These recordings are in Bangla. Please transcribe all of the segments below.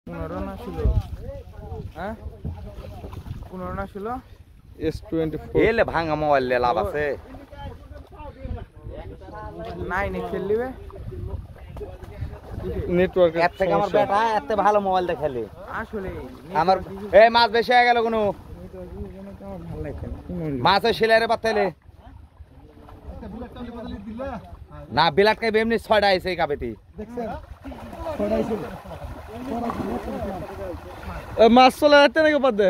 15 না ছিল হ্যাঁ 15 না ছিল S24 এলে ভাঙা মোবাইল লে লাভ আছে নাই নি খেললিবে নেটওয়ার্ক এর থেকে আমার বেটা এত ভালো মোবাইল দেখালে আসলে আমার এই মাছ বেশি হয়ে গেল কোন আমার ভালো লাগছে মাছের শিলারে পাতাইলে না বিলাট কাই এমনি 6টা আইছে এই কাবেতি দেখছেন 6টা আইছে মাছ চলে যাচ্ছে নাকি পাতে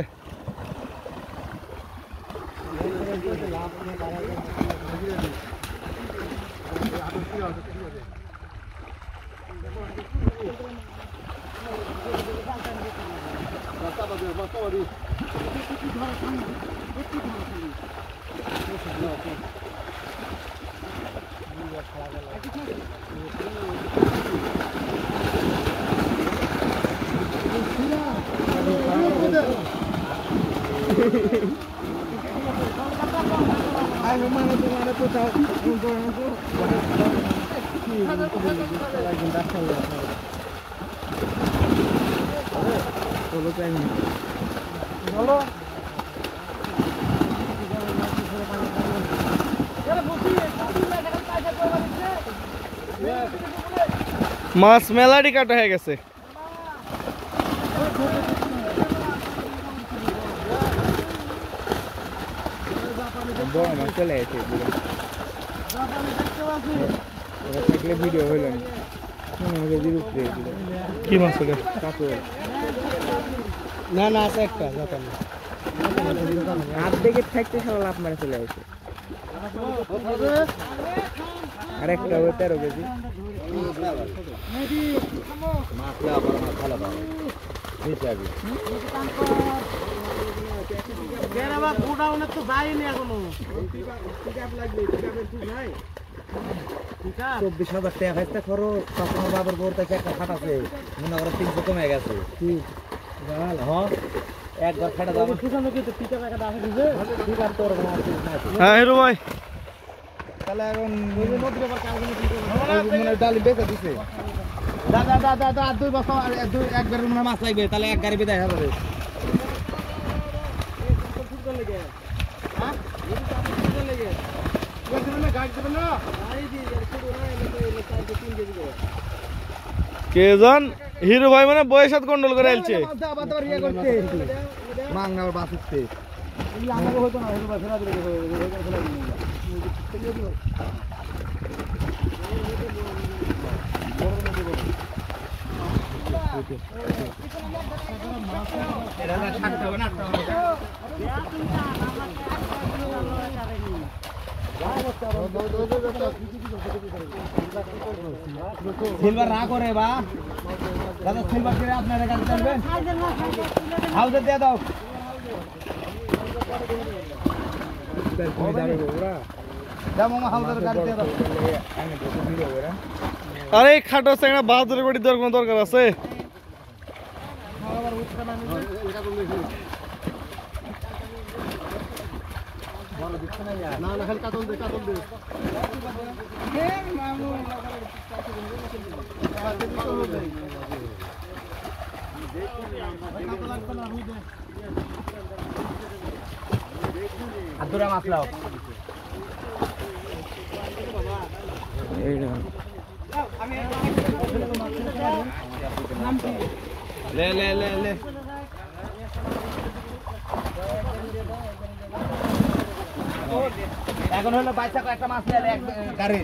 Ay, mana tu tahu orang tu. Kalau kan. Halo. মাছ মেলাডি কাটা হয়ে গেছে বড় মাছ চলে এসে ওরা থাকলে ভিডিও হইল কি মাছ ওটা না না আছে একটা হাত দেখে থাকতে সারা লাভ মারে চলে আসে আর একটা 13 কেজি বাবার বোর থেকে একটা খাট আছে মনে করো 300 কমে গেছে একবার খাটা দাও হ্যাঁ হিরো ভাই তাহলে এখন মানে ডালি বেচা দিছে দাদা দাদা দাদা 2 বছর এক গাড়ি মনে মাছ লাগবে তাহলে এক গাড়ি বিদায় হবে কেজন হিরো ভাই মানে বয়স সাথে কন্ট্রোল করে আলছে মাংনার বাস উঠছে সিলভার না করে বা দাদা সিলভার করে আপনারা কাছে চলবেন হাউজে দিয়ে দাও আরে খাটো চেংড়া বাহাদুরের বাড়ি দেওয়ার কোনো দরকার আছে না না খালি কাটল দে আদুরা মাছ লাও লে লে লে লে এখন হলো 22 টাকা একটা মাছ নিলে এক গাড়ি